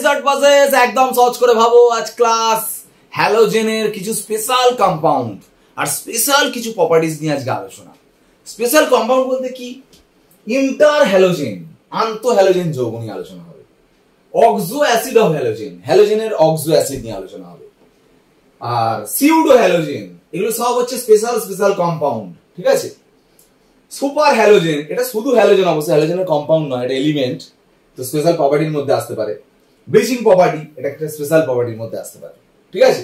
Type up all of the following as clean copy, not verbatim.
Watt বাজেস একদম সহজ করে ভাবো। আজ ক্লাস হ্যালোজেনের কিছু স্পেশাল কম্পাউন্ড আর স্পেশাল কিছু প্রপার্টিজ নিয়ে আজকে আলোচনা। স্পেশাল কম্পাউন্ড বলতে কি, ইন্টার হ্যালোজেন, আন্তঃ হ্যালোজেন যৌগ নিয়ে আলোচনা হবে। অক্সো অ্যাসিড অফ হ্যালোজেন, হ্যালোজেনের অক্সো অ্যাসিড নিয়ে আলোচনা হবে। আর সিউডো হ্যালোজেন, এগুলো সব হচ্ছে স্পেশাল কম্পাউন্ড, ঠিক আছে। সুপার হ্যালোজেন, এটা শুধু হ্যালোজেন, অবশ্যই হ্যালোজেনের কম্পাউন্ড নয়, এটা এলিমেন্ট, তো স্পেশাল প্রপার্টির মধ্যে আসতে পারে। ব্লিচিং প্রপার্টি, এটা একটা স্পেশাল প্রপার্টির মধ্যে আসতে পারে, ঠিক আছে।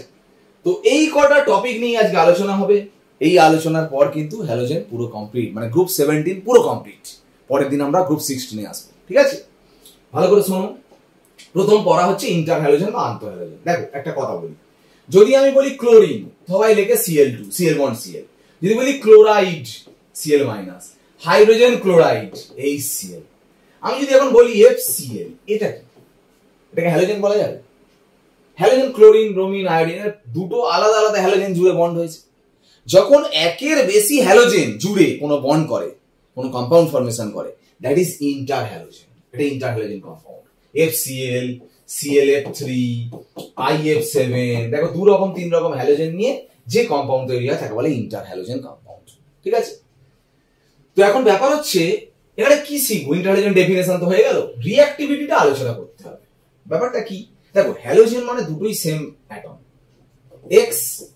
তো এই কটা টপিক নিয়ে আজকে আলোচনা হবে। এই আলোচনার পর কিন্তু হ্যালোজেন পুরো কমপ্লিট, মানে গ্রুপ 17 পুরো কমপ্লিট। পরের দিন আমরা গ্রুপ 16 আসবো, ঠিক আছে। ভালো করে শোনো। প্রথম পড়া হচ্ছে ইন্টার হ্যালোজেন বা আন্তঃ হ্যালোজেন। দেখো একটা কথা বলি, যদি আমি বলি ক্লোরিন, সবাই লেখে Cl2, Cl বন্ড Cl। যদি বলি chloride, Cl-, hydrogen chloride, HCl। আমি যদি এখন বলি FCl, এটা কি? এটাকে হ্যালোজেন বলা যাবে? হ্যালোজেন ক্লোরিন, ব্রোমিন, আয়োডিন, দুটো আলাদা আলাদা হ্যালোজেন জুড়ে বন্ড হয়েছে। যখন একের বেশি হ্যালোজেন জুড়ে কোনো বন্ড করে, কোনো কম্পাউন্ড ফর্মেশন করে, দ্যাট ইজ ইন্টার হ্যালোজেন। এটা inter halogen compound. FCl, ClF3, IF7, দেখো দু রকম তিন রকম হ্যালোজেন নিয়ে যে কম্পাউন্ড তৈরি হয় তাকে বলে ইন্টার হ্যালোজেন কম্পাউন্ড, ঠিক আছে। তো এখন ব্যাপার হচ্ছে এখানে কি শিখবো? ইন্টার হ্যালোজেন ডেফিনেশন তো হয়ে গেল, রিঅ্যাক্টিভিটিটা আলোচনা করতে হবে। ব্যাপারটা কি, দেখো হ্যালোজেন মানে দুটোই same atom, X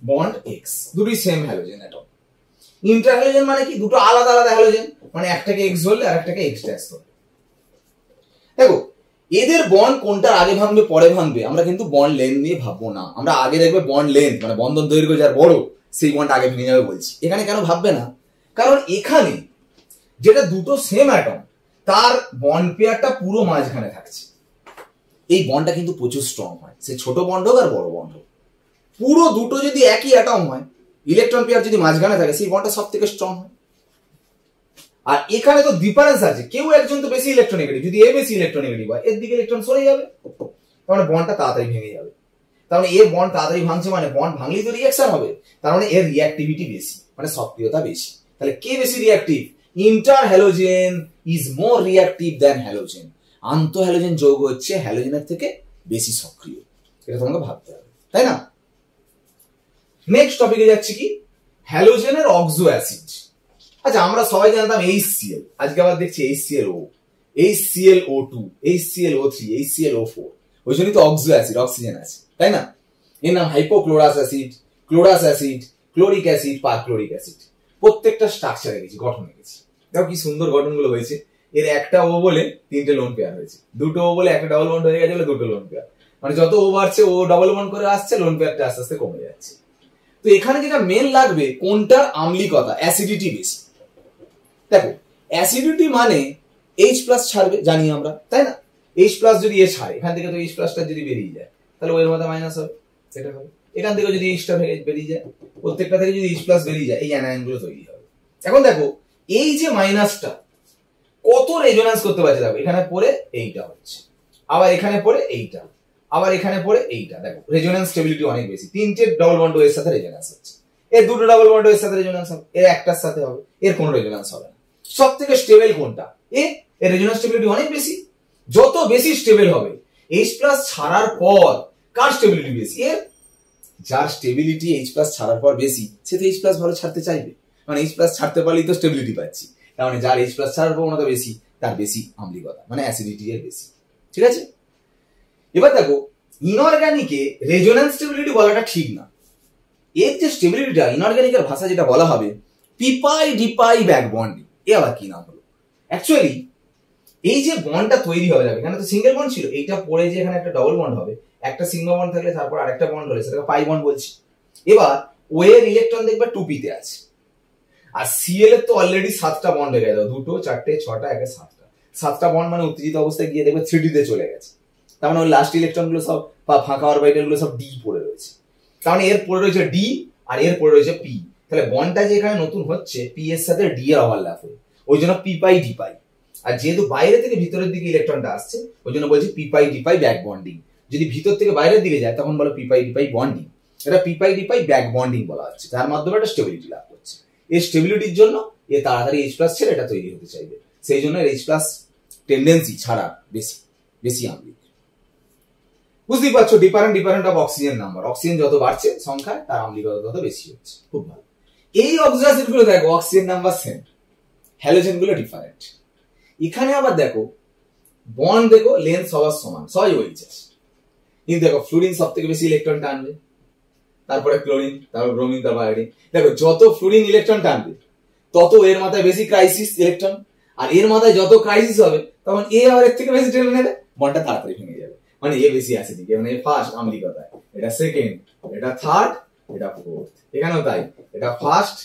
bond X, দুটোই same halogen atom. Inter halogen মানে কি, দুটো আলাদা আলাদা হ্যালোজেন, মানে একটাকে X ধরলে আর একটাকে X ড্যাশ ধরলে। দেখো এদের বন্ড কোনটা আগে ভাঙবে পরে ভাঙবে, আমরা কিন্তু বন্ড লেন্থ নিয়ে ভাববো না। আমরা আগে দেখবে বন্ড লেন্থ, মানে বন্ধন দৈর্ঘ্য যার বড় সেই বন্ড আগে ভেঙে যাবে বলছি। এখানে কেন ভাববে না, কারণ এখানে যেটা দুটো সেম অ্যাটম তার বন্ড পেয়ারটা পুরো মাঝখানে থাকছে। এই বন্ডটা কিন্তু প্রচুর স্ট্রং হয়, সে ছোট বন্ড হোক আর বড় বন্ড হোক। পুরো দুটো যদি একই অ্যাটম হয়, ইলেকট্রন পেয়ার যদি মাঝখানে থাকে, সেই বন্ডটা সব থেকে স্ট্রং হয়। আর এখানে তো ডিফারেন্স আছে, কেউ একজন তো বেশি ইলেকট্রোনেগেটিভ, যদি এ বেশি ইলেকট্রোনেগেটিভ হয়, এর দিকে ইলেকট্রন সরে যাবে, তার মানে বন্ডটা তাড়াতাড়ি ভেঙে যাবে। তার মানে এর বন্ড তাড়াতাড়ি ভাঙছে, মানে বন্ড ভাঙলেই তো রিঅ্যাকশন হবে, তার মানে এর রিঅ্যাক্টিভিটি বেশি, মানে সক্রিয়তা বেশি। তাহলে কে বেশি reactive? Inter halogen is more reactive than halogen. আন্তঃ হ্যালোজেন যৌগ হচ্ছে হ্যালোজেনের থেকে বেশি সক্রিয়, এটা তোমাকে ভাবতে হবে, তাই না। নেক্সট টপিকে যাচ্ছি কি, হ্যালোজেনের অক্সো অ্যাসিড। আচ্ছা আমরা সবাই জানতাম HCl, আজকে আবার দেখছি HClO, HClO2, HClO3, HClO4। ওই জন্যই তো অক্সো অ্যাসিড, অক্সিজেন আছে, তাই না। এর নাম hypochlorous acid, chlorous acid, chloric acid, perchloric acid. প্রত্যেকটা স্ট্রাকচার এঁকেছি, গঠন এঁকেছি। দেখো কি সুন্দর গঠনগুলো হয়েছে। এর একটা ও বলে তিনটে লোন পেয়ার হয়েছে, দুটো ও বলে একটা ডাবল বন্ড হয়ে গেছে বলে দুটো লোন পেয়ার, মানে যত ও বাড়ছে ও ডাবল বন্ড করে আসছে, লোন পেয়ারটা আস্তে আস্তে কমে যাচ্ছে। তো এখানে যেটা মেন লাগবে, কোনটার আম্লিকতা, অ্যাসিডিটি বেশি। দেখো অ্যাসিডিটি মানে H+ ছাড়বে, জানি আমরা, তাই না। H+ যদি এ ছাড়ে, এখান থেকে তো H+টা যদি বেরিয়ে যায়, তাহলে ওর মধ্যে মাইনাস হবে, সেটা হবে। এখান থেকে যদি Hটা বেরিয়ে যায়, প্রত্যেকটা থেকে যদি H+ বেরিয়ে যায়, এই অ্যানায়ন গুলো তৈরি হবে। এখন দেখো এই যে মাইনাসটা কত রেজোন্যান্স করতে পারছে, দেখো এখানে পড়ে এইটা হচ্ছে, আবার এখানে পড়ে এইটা, আবার এখানে পড়ে এইটা। দেখো রেজোন্যান্স স্টেবিলিটি অনেক বেশি, তিনটে ডাবল বন্ড এর সাথে রেজোন্যান্স হচ্ছে, এর দুটো ডাবল বন্ড এর সাথে রেজোন্যান্স হবে, এর একটার সাথে হবে, এর কোনো রেজোন্যান্স হবে না। সব থেকে স্টেবল কোনটা? এর রেজোন্যান্স স্টেবিলিটি অনেক বেশি। যত বেশি স্টেবল হবে, H+ ছাড়ার পর কার স্টেবিলিটি বেশি? এর। যার স্টেবিলিটি H+ ছাড়ার পর বেশি, সে তো H+ ভালো ছাড়তে চাইবে, মানে H+ ছাড়তে পারলেই তো স্টেবিলিটি পাচ্ছি। তার মানে যার H+ ছাড়ার প্রবণতা বেশি, তার বেশি আম্লিকতা, মানে অ্যাসিডিটি এর বেশি, ঠিক আছে। এবার দেখো ইনঅর্গানিকে রেজোন্যান্স স্টেবিলিটি বলাটা ঠিক না। এর যে স্টেবিলিটিটা, ইনঅর্গানিকের ভাষা যেটা বলা হবে, পিপাই ডিপাই ব্যাক বন্ডিং। এ আবার কি নাম হলো? অ্যাকচুয়ালি এই যে বন্ডটা তৈরি হবে, এখানে তো সিঙ্গেল বন্ড ছিল, এইটা পরে যে এখানে একটা ডবল বন্ড হবে, একটা সিগমা বন্ড থাকলে তারপর আরেকটা বন্ড হলে সেটাকে পাই বন্ড বলছি। এবার ও এর ইলেকট্রন দেখবে 2p তে আছে, আর Cl এর তো অলরেডি 7টা বন্ড হয়ে গেল, 2, 4, 6, 1, 7টা। 7টা বন্ড মানে উত্তেজিত অবস্থায় গিয়ে দেখবে 3d তে চলে গেছে। তার মানে ওই লাস্ট ইলেকট্রন গুলো সব বা ফাঁকা অরবিটাল গুলো সব d পড়ে রয়েছে। তার মানে এর পড়ে রয়েছে d আর এর পড়ে রয়েছে p। তাহলে বন্ডটা যে এখানে নতুন হচ্ছে, p এর সাথে d এর ওভারল্যাপ হবে, ওই জন্য p পাই d পাই। আর যেহেতু বাইরে থেকে ভিতরের দিকে ইলেকট্রনটা আসছে, ওই জন্য বলছি p পাই d পাই ব্যাক বন্ডিং। যদি ভিতর থেকে বাইরের দিকে যায়, তখন বলো p পাই d পাই বন্ডিং। এটা p পাই d পাই ব্যাক বন্ডিং বলা হচ্ছে, তার মাধ্যমে একটা স্টেবিলিটি লাভ করছে। এই স্টেবিলিটির জন্য এ তাড়াতাড়ি H+ ছেড়ে এটা তৈরি হতে চাইবে, সেই জন্য H+ টেন্ডেন্সি ছাড়া বেশি আম্লিক। বুঝতেই পারছো different of oxygen number, oxygen যত বাড়ছে সংখ্যায় তার আম্লিকতা তত বেশি হচ্ছে। খুব ভালো। এই অক্সিজেন গুলো দেখো অক্সিজেন নাম্বার সেম, হ্যালোজেন গুলো ডিফারেন্ট। এখানে আবার দেখো বন্ড দেখো লেন্থ সবার সমান, সবাই ওইচএস, কিন্তু দেখো ফ্লুরিন সব থেকে বেশি ইলেকট্রন টানবে, তারপরে ক্লোরিন, তারপর ব্রোমিন, তারপর আয়োডিন। দেখো যত ফ্লুরিন ইলেকট্রন টানবে তত এর মাথায় বেশি ক্রাইসিস ইলেকট্রন, আর এর মাথায় যত ক্রাইসিস হবে তখন এ আবার এর থেকে বেশি টেনে নেবে, বন্ডটা তাড়াতাড়ি ভেঙে যাবে। মানে এ বেশি অ্যাসিডিক, মানে ফার্স্ট আম্লিকতায়, এটা সেকেন্ড, এটা থার্ড, এটা ফোর্থ। এখানেও তাই, এটা ফার্স্ট,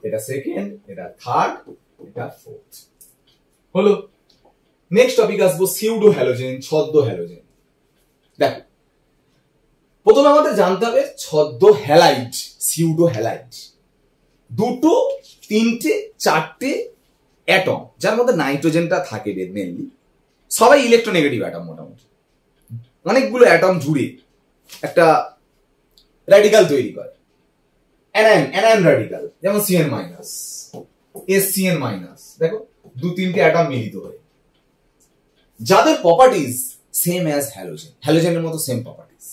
এটা সেকেন্ড, এটা থার্ড, এটা ফোর্থ। হলো। নেক্সট টপিক আসবো সিউডো হ্যালোজেন, ছদ্ম হ্যালোজেন। দেখো প্রথমে আমাদের জানতে হবে ছদ্ম হ্যালাইড, সিউডো হ্যালাইড। দুটো, তিনটে, চারটে অ্যাটম, যার মধ্যে নাইট্রোজেনটা থাকে মেনলি, সবাই ইলেকট্রোনেগেটিভ অ্যাটম। মোটামুটি অনেকগুলো অ্যাটম জুড়ে একটা র্যাডিক্যাল তৈরি করে, অ্যানায়ন র্যাডিক্যাল, যেমন সিএন মাইনাস, এসসিএন মাইনাস। দেখো দু তিনটে অ্যাটম মিলিত হয়ে, যাদের প্রপার্টিজ সেম অ্যাজ হ্যালোজেন, হ্যালোজেনের মতো সেম প্রপার্টিজ,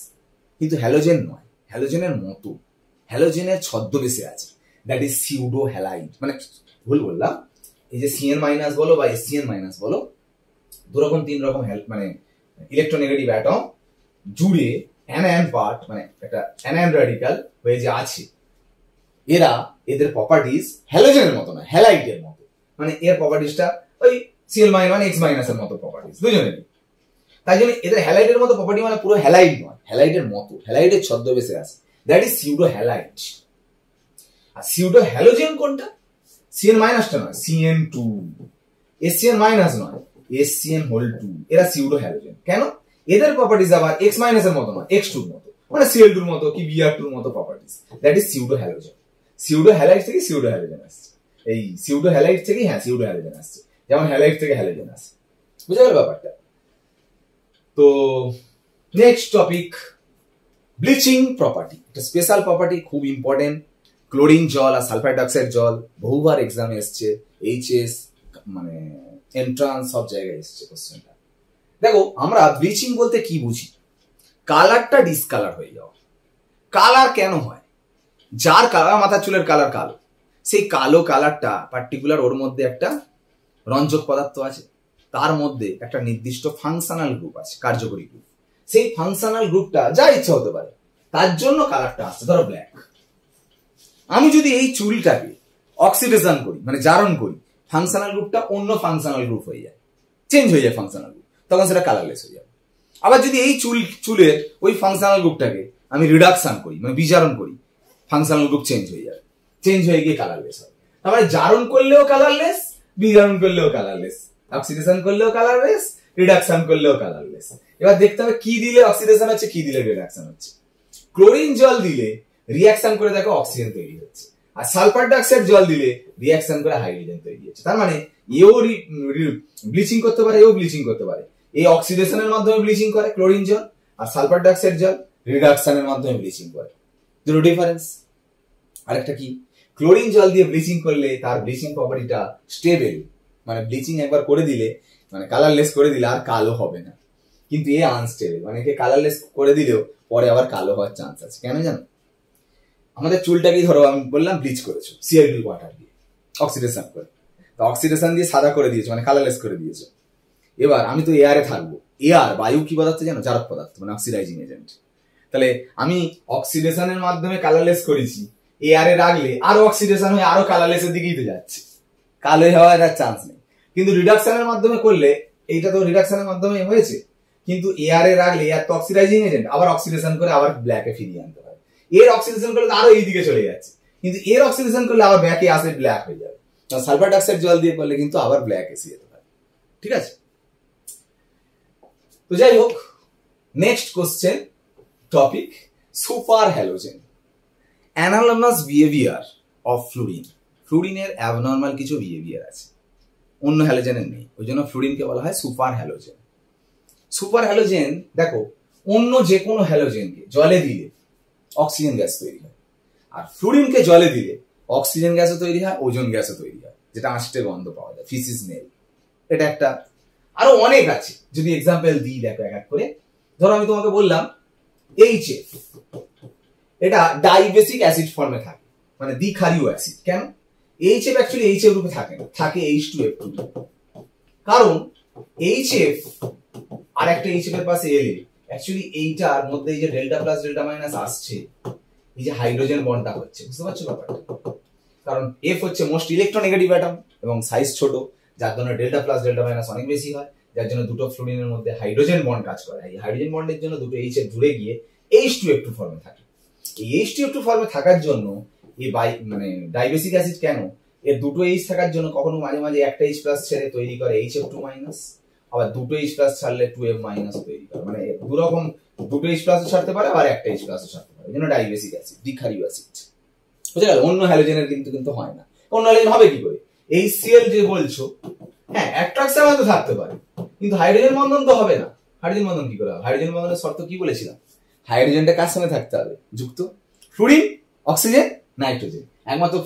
কিন্তু হ্যালোজেন নয়, হ্যালোজেনের মতো, হ্যালোজেনের ছদ্মবেশে আছে, দ্যাট ইজ সিউডো হ্যালাইড। মানে ভুল বললাম, এই যে সিএন মাইনাস বলো বা এসসিএন মাইনাস বলো, দু রকম তিন রকম মানে ইলেকট্রোনেগেটিভ অ্যাটম জুড়ে অ্যানায়ন পার্ট, মানে একটা অ্যানায়ন র্যাডিক্যাল হয়ে যে আছে, এদের প্রপার্টিজ হ্যালোজেনের মতো না, হ্যালাইডের মতো। মানে এর প্রপার্টিজটা ওই সিএল মাইনাস মানে এক্স মাইনাসের মতো প্রপার্টিজ, দুজনেরই। তাই জন্য এদের হ্যালাইডের মতো প্রপার্টি, মানে পুরো হ্যালাইড নয়, হ্যালাইডের মতো, হ্যালাইডের ছদ্মবেশে আছে, দ্যাট ইজ সিউডো হ্যালাইড। আর সিউডো হ্যালোজেন কোনটা? সিএন মাইনাসটা নয়, সিএন টু, এসসিএন মাইনাস নয়, এসসিএন হোল টু, এরা সিউডো হ্যালোজেন। কেন? এদের প্রপার্টিজ আবার এক্স মাইনাসের মতো নয়, এক্স টুর মতো, মানে সিএল টুর মতো কি বিআর টুর মতো properties, that is pseudo halogen. Pseudo halide থেকে সিউডো হ্যালোজেন আসছে, এই সিউডো হ্যালাইড থেকে হ্যাঁ সিউডো হ্যালোজেন আসছে, যেমন হ্যালাইড থেকে হ্যালোজেন আসছে। বুঝা গেল ব্যাপারটা? তো নেক্সট টপিক, ব্লিচিং প্রপার্টি। একটা স্পেশাল প্রপার্টি, খুব ইম্পর্টেন্ট। ক্লোরিন জল আর সালফার ডাইঅক্সাইড জল বহুবার এক্সামে এসছে, এইচএস মানে এন্ট্রান্স সব জায়গায় এসছে কোশ্চেনটা। দেখো আমরা ব্লিচিং বলতে কি বুঝি? কালারটা ডিসকালার হয়ে যাওয়া। কালার কেন হয়? যার কালার, মাথার চুলের কালার কালো, সেই কালো কালারটা পার্টিকুলার, ওর মধ্যে একটা রঞ্জক পদার্থ আছে, তার মধ্যে একটা নির্দিষ্ট ফাংশনাল গ্রুপ আছে, কার্যকরী গ্রুপ। সেই ফাংশনাল গ্রুপটা যা ইচ্ছা হতে পারে, তার জন্য কালারটা আসছে। ধরো ব্ল্যাক, আমি যদি এই চুলটাকে অক্সিডেশন করি, মানে জারণ করি, ফাংশনাল গ্রুপটা অন্য ফাংশনাল গ্রুপ হয়ে যায়, চেঞ্জ হয়ে যায় ফাংশনাল গ্রুপ, তখন সেটা কালারলেস হয়ে যাবে। আবার যদি এই চুলের ওই ফাংশনাল গ্রুপটাকে আমি রিডাকশন করি, মানে বিজারণ করি, ফাংশনাল গ্রুপ চেঞ্জ হয়ে যাবে, চেঞ্জ হয়ে গিয়ে কালারলেস হবে। তার মানে জারণ করলেও কালারলেস, বিজারণ করলেও কালারলেস, অক্সিডেশন করলেও কালারলেস, রিডাকশন করলেও কালারলেস। এবার দেখতে হবে কি দিলে অক্সিডেশন হচ্ছে, কি দিলে রিডাকশন হচ্ছে। ক্লোরিন জল দিলে রিঅ্যাকশন করে দেখো অক্সিজেন তৈরি হচ্ছে, আর সালফার ডাইঅক্সাইড জল দিলে রিঅ্যাকশন করে হাইড্রোজেন তৈরি হচ্ছে। তার মানে এও ব্লিচিং করতে পারে, এও ব্লিচিং করতে পারে। এই অক্সিডেশনের মাধ্যমে ব্লিচিং করে ক্লোরিন জল, আর সালফার ডাইঅক্সাইড জল রিডাকশনের মাধ্যমে ব্লিচিং করে। দুটো ডিফারেন্স। আরেকটা কি, ক্লোরিন জল দিয়ে ব্লিচিং করলে তার ব্লিচিং প্রপার্টিটা স্টেবল, মানে ব্লিচিং একবার করে দিলে, মানে কালারলেস করে দিলে আর কালো হবে না। কিন্তু এ আনস্টেবল, মানে একে কালারলেস করে দিলেও পরে আবার কালো হওয়ার চান্স আছে। কেন জানো? আমাদের চুলটাকেই ধরো আমি বললাম ব্লিচ করেছো Cl2 ওয়াটার দিয়ে, অক্সিডেশন করে, তো অক্সিডেশন দিয়ে সাদা করে দিয়েছো, মানে কালারলেস করে দিয়েছো। এবার আমি তো এয়ারে থাকবো, এয়ার বায়ু কি পদার্থ জানো? জারক পদার্থ, মানে অক্সিডাইজিং এজেন্ট। তাহলে আমি অক্সিডেশনের মাধ্যমে কালারলেস করেছি, এয়ারে রাখলে আরো অক্সিডেশন হয়ে আরো কালারলেসের দিকেই তো যাচ্ছে, কালো হওয়ার আর চান্স নেই। কিন্তু রিডাকশনের মাধ্যমে করলে, এইটা তো রিডাকশনের মাধ্যমে হয়েছে, কিন্তু এয়ারে রাখলে এয়ার তো অক্সিডাইজিং এজেন্ট, আবার অক্সিডেশন করে আবার ব্ল্যাকে ফিরিয়ে আনতে পারে। এর অক্সিডেশন করলে আরো এই দিকে চলে যাচ্ছে, কিন্তু এর অক্সিডেশন করলে আবার ব্যাকে আসে ব্ল্যাক হয়ে যাবে। সালফার ডাইঅক্সাইড জল দিয়ে করলে কিন্তু আবার ব্ল্যাক এসে যেতে পারে। ঠিক আছে? তো যাই হোক, next question topic, super halogen. Anomalous behaviour of fluorine. ফ্লুরিনের অ্যাবনর্মাল কিছু বিহেভিয়ার আছে, অন্য হ্যালোজেনের নেই, ওই জন্য ফ্লুরিনকে বলা হয় সুপার হ্যালোজেন। সুপার হ্যালোজেন দেখো, অন্য যে কোনো হ্যালোজেনকে জলে দিলে অক্সিজেন গ্যাস তৈরি হয়, আর ফ্লুরিনকে জলে দিলে অক্সিজেন গ্যাসও তৈরি হয়, ওজোন গ্যাসও তৈরি হয়, যেটা আঁশটে গন্ধ পাওয়া যায়, ফিসিস স্মেল। এটা একটা, আরো অনেক আছে, যদি এক্সাম্পল দিই দেখো এক এক করে। ধরো আমি তোমাকে বললাম HF, এটা ডাইবেসিক অ্যাসিড ফর্মে থাকে, মানে দ্বিক্ষারীয় অ্যাসিড। কেন? HF অ্যাকচুয়ালি HF রূপে থাকে না, থাকে H2F2, কারণ HF আর একটা HF এর পাশে এলে অ্যাকচুয়ালি এইটার মধ্যে এই যে ডেল্টা প্লাস ডেল্টা মাইনাস আসছে, এই যে হাইড্রোজেন বন্ডটা হচ্ছে, বুঝতে পারছো ব্যাপারটা? কারণ F হচ্ছে মোস্ট ইলেকট্রোনেগেটিভ অ্যাটম এবং সাইজ ছোট, যার জন্য ডেল্টা প্লাস ডেল্টা মাইনাস অনেক বেশি হয়, যার জন্য দুটো ফ্লুরিনের মধ্যে হাইড্রোজেন বন্ড কাজ করে। এই হাইড্রোজেন বন্ডের জন্য দুটো HF জুড়ে গিয়ে H2F2 ফর্মে থাকে। এই H2F2 ফর্মে থাকার জন্য এই মানে ডাইবেসিক অ্যাসিড কেন, এর দুটো H থাকার জন্য কখনো মাঝে মাঝে একটা H প্লাস ছেড়ে তৈরি করে HF2 মাইনাস, আবার দুটো H প্লাস ছাড়লে 2F মাইনাস তৈরি করে, মানে দু রকম, দুটো H প্লাস ছাড়তে পারে আবার একটা H প্লাস ছাড়তে পারে, এই জন্য ডাইবেসিক অ্যাসিড, দ্বিক্ষারীয় অ্যাসিড। বুঝে গেল? অন্য হ্যালোজেনের কিন্তু হয় না। অন্য হ্যালোজেন হবে কি করে? HCl যে বলছো, হ্যাঁ অ্যাট্রাকশন হয়তো থাকতে পারে, কিন্তু হাইড্রোজেন বন্ধন তো হবে না। হাইড্রোজেন বন্ধন কি করে হবে? হাইড্রোজেন বন্ধনের শর্ত কি বলেছিলাম? হাইড্রোজেনটা কার সঙ্গে থাকতে হবে? যুক্ত ফ্লুরিন, অক্সিজেন, নাইট্রোজেন। একমাত্র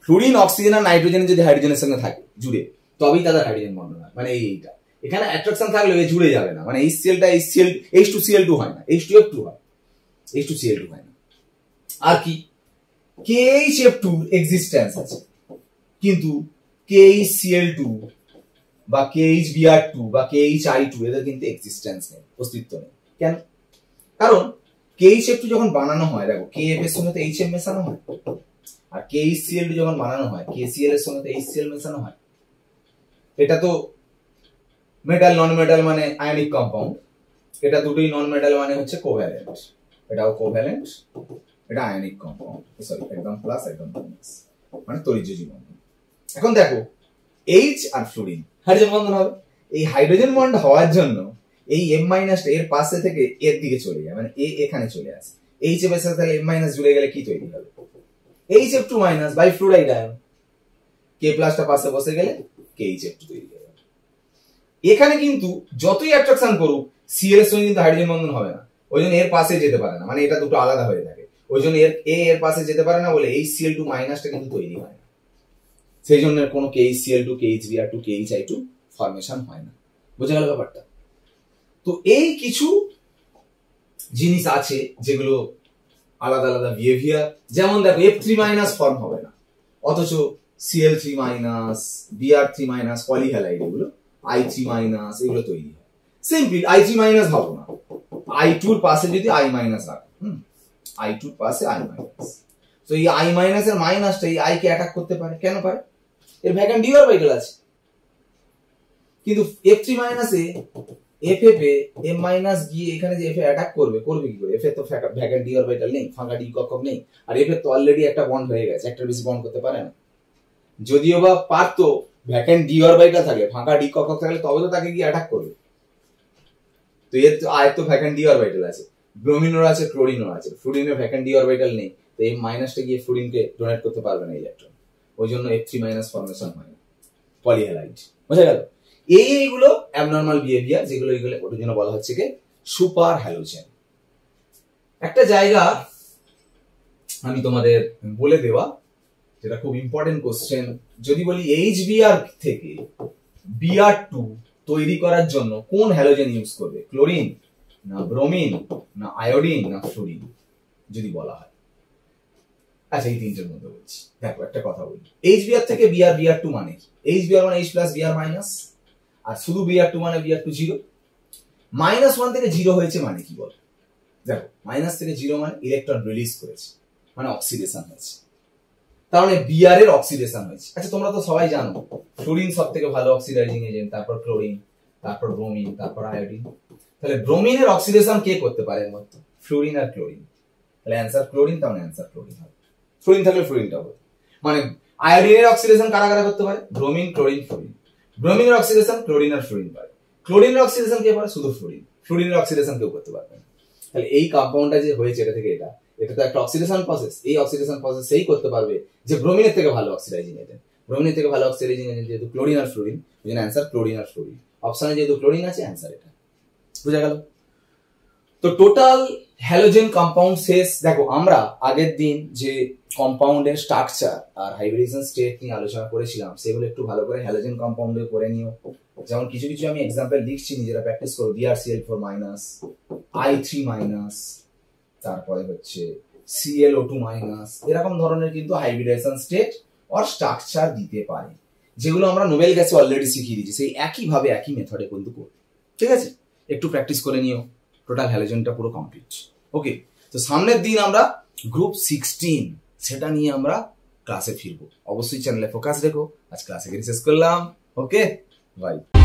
ফ্লুরিন অক্সিজেন আর নাইট্রোজেন যদি হাইড্রোজেনের সঙ্গে থাকে জুড়ে, তবেই তাদের হাইড্রোজেন বন্ধন হয়। মানে এইটা এখানে অ্যাট্রাকশন থাকলে জুড়ে যাবে না, মানে HClটা H2Cl2 হয় না, H2F2 হয়, H2Cl2 হয় না। আর কি KHF2 এক্সিস্টেন্স আছে, কিন্তু KHCl2 বা KHBr2 বা KHI2 এদের কিন্তু এক্সিস্টেন্স নেই, অস্তিত্ব নেই। কেন? কারণ KHF2 যখন বানানো হয়, দেখো KF এর সঙ্গে তো HF মেশানো হয়, আর KHCl2 যখন বানানো হয় KCl এর সঙ্গে তো HCl মেশানো হয়। এটা তো মেটাল নন মেটাল মানে আয়নিক কম্পাউন্ড, এটা দুটোই নন মেটাল মানে হচ্ছে কোভ্যালেন্ট, এটাও কোভ্যালেন্ট, এটা আয়নিক কম্পাউন্ড, সরি একদম প্লাস একদম মাইনাস, মানে তড়িৎযোজী বন্ধন। এখন দেখো H আর ফ্লুরিন হাইড্রোজেন বন্ধন হবে, এই হাইড্রোজেন বন্ড হওয়ার জন্য এই M- এর পাশে থেকে এর দিকে চলে যায়, মানে এখানে চলে আসে, HF এর সাথে M- জুড়ে গেলে কি তৈরি হবে? HF2 minus bifluoride ion, K প্লাসটা পাশে বসে গেলে KHF2 তৈরি হবে। এখানে কিন্তু যতই অ্যাট্রাকশন করুক Cl এর সঙ্গে কিন্তু হাইড্রোজেন বন্ধন হবে না, ওই জন্য এর পাশে যেতে পারে না, মানে এটা দুটো আলাদা হয়ে থাকে, ওই জন্য এর পাশে যেতে পারে না বলে HCl2 মাইনাসটা কিন্তু তৈরি হয় না, সেই জন্য কোনো KHCl2 KHBr2 KHI2 ফরমেশন হয় না। বুঝে গেল ব্যাপারটা? তো এই কিছু জিনিস আছে যেগুলো আলাদা আলাদা বিহেভিয়ার, যেমন দেখো F3 মাইনাস ফর্ম হবে না, অথচ Cl3 মাইনাস Br3 মাইনাস পলিহ্যালাইড এগুলো I3 মাইনাস এগুলো তৈরি হয়। সিম্পল I3 মাইনাস ভাবো না, I2 এর পাশে যদি I মাইনাস রাখো, I2 এর পাশে I মাইনাস, তো এই I মাইনাস এর মাইনাসটা এই I কে অ্যাটাক করতে পারে, কেন পারে? এর ভ্যাকান্ট ডি অরবিটাল আছে। কিন্তু F3 মাইনাসে FF এ M মাইনাস গিয়ে এখানে যে F এ অ্যাটাক করবে কি করে? F এর তো ভ্যাকান্ট ডি অরবিটাল নেই, ফাঁকা ডি কক্ষক নেই, আর F এর তো অলরেডি একটা বন্ড হয়ে গেছে, একটা বেশি বন্ড করতে পারে না। যদিও বা পারতো, ভ্যাকান্ট ডি অরবিটাল থাকলে, ফাঁকা ডি কক্ষক থাকলে তবে তো তাকে গিয়ে অ্যাটাক করবে। তো এর তো তো ভ্যাকান্ট ডি অরবিটাল আছে, ব্রোমিনোর আছে, ক্লোরিনোর আছে, ফ্লুরিনের ভ্যাকান্ট ডি অরবিটাল নেই, তো এই মাইনাসটা গিয়ে ফ্লুরিনকে ডোনেট করতে পারবে না ইলেকট্রন, ওই জন্য F3 মাইনাস ফর্মেশন হয় না, পলিহ্যালাইড। বুঝা গেল? এইগুলো অ্যাবনর্মাল বিহেভিয়ার, যেগুলো এইগুলো ওর জন্য বলা হচ্ছে কি সুপার হ্যালোজেন। একটা জায়গা আমি তোমাদের বলে দেওয়া, যেটা খুব ইম্পর্টেন্ট কোশ্চেন, যদি বলি HBr থেকে Br2 তৈরি করার জন্য কোন হ্যালোজেন ইউজ করবে, ক্লোরিন না ব্রোমিন না আয়োডিন না ফ্লুরিন, যদি বলা হয়, আচ্ছা এই তিনটের মধ্যে বলছি। দেখো একটা কথা বলি, HBr থেকে Br2 মানে HBr মানে H প্লাস Br মাইনাস, আর শুধু Br2 মানে Br2 জিরো, -1 থেকে 0 হয়েছে মানে কি বল? দেখো মাইনাস থেকে 0 মানে ইলেকট্রন রিলিজ করেছে, মানে অক্সিডেশন হয়েছে, তার মানে Br এর অক্সিডেশন হয়েছে। আচ্ছা তোমরা তো সবাই জানো ফ্লুরিন সব থেকে ভালো অক্সিডাইজিং এজেন্ট, তারপর ক্লোরিন, তারপর ব্রোমিন, তারপর আয়োডিন। তাহলে ব্রোমিনের অক্সিডেশন কে করতে পারে এর মধ্যে? ফ্লুরিন আর ক্লোরিন। তাহলে অ্যান্সার ক্লোরিন, তার মানে অ্যান্সার ক্লোরিন হবে। ফ্লুরিন থাকলে ফ্লুরিনটা হবে, মানে আয়োডিনের অক্সিডেশন কারা কারা করতে পারে? Bromine, chlorine, fluorine. ব্রোমিনের অক্সিডেশন ক্লোরিন আর ফ্লুরিন পারে। ক্লোরিনের অক্সিডেশন কে পারে? শুধু ফ্লুরিন। ফ্লুরিনের অক্সিডেশন কেউ করতে পারবে না। তাহলে এই কম্পাউন্ডটা যে হয়েছে এটা থেকে এটা তো একটা অক্সিডেশন প্রসেস, এই অক্সিডেশন প্রসেস সেই করতে পারবে যে ব্রোমিনের থেকে ভালো অক্সিডাইজিং এজেন্ট। ব্রোমিনের থেকে ভালো অক্সিডাইজিং এজেন্ট যেহেতু ক্লোরিন আর ফ্লুরিন, ওই জন্য অ্যান্সার ক্লোরিন আর ফ্লুরিন। অপশনে যেহেতু ক্লোরিন আছে, অ্যান্সার এটা। বুঝা গেল? তো টোটাল হ্যালোজেন কম্পাউন্ড শেষ। দেখো আমরা আগের দিন যে কম্পাউন্ডের স্ট্রাকচার আর হাইব্রিডেশন স্টেট নিয়ে আলোচনা করেছিলাম, সেগুলো একটু ভালো করে হ্যালোজেন কম্পাউন্ডে করে নিও। যেমন কিছু কিছু আমি এক্সাম্পল লিখছি, নিজেরা প্র্যাকটিস করো। BrCl4 মাইনাস, I3 মাইনাস, তারপরে হচ্ছে ClO2 মাইনাস, এরকম ধরনের কিন্তু হাইব্রিডাইজেশন স্টেট অর স্ট্রাকচার দিতে পারে, যেগুলো আমরা নোবেল গ্যাসে অলরেডি শিখিয়ে দিয়েছি। সেই একইভাবে একই মেথডে কিন্তু করবে। ঠিক আছে, একটু প্র্যাকটিস করে নিও। টোটাল হ্যালোজেনটা পুরো কমপ্লিট। ওকে, তো সামনের দিন আমরা গ্রুপ 16 সেটা নিয়ে আমরা ক্লাসে ফিরবো। অবশ্যই চ্যানেলে ফোকাস রেখো। আজ ক্লাসে শেষ করলাম। ওকে, বাই।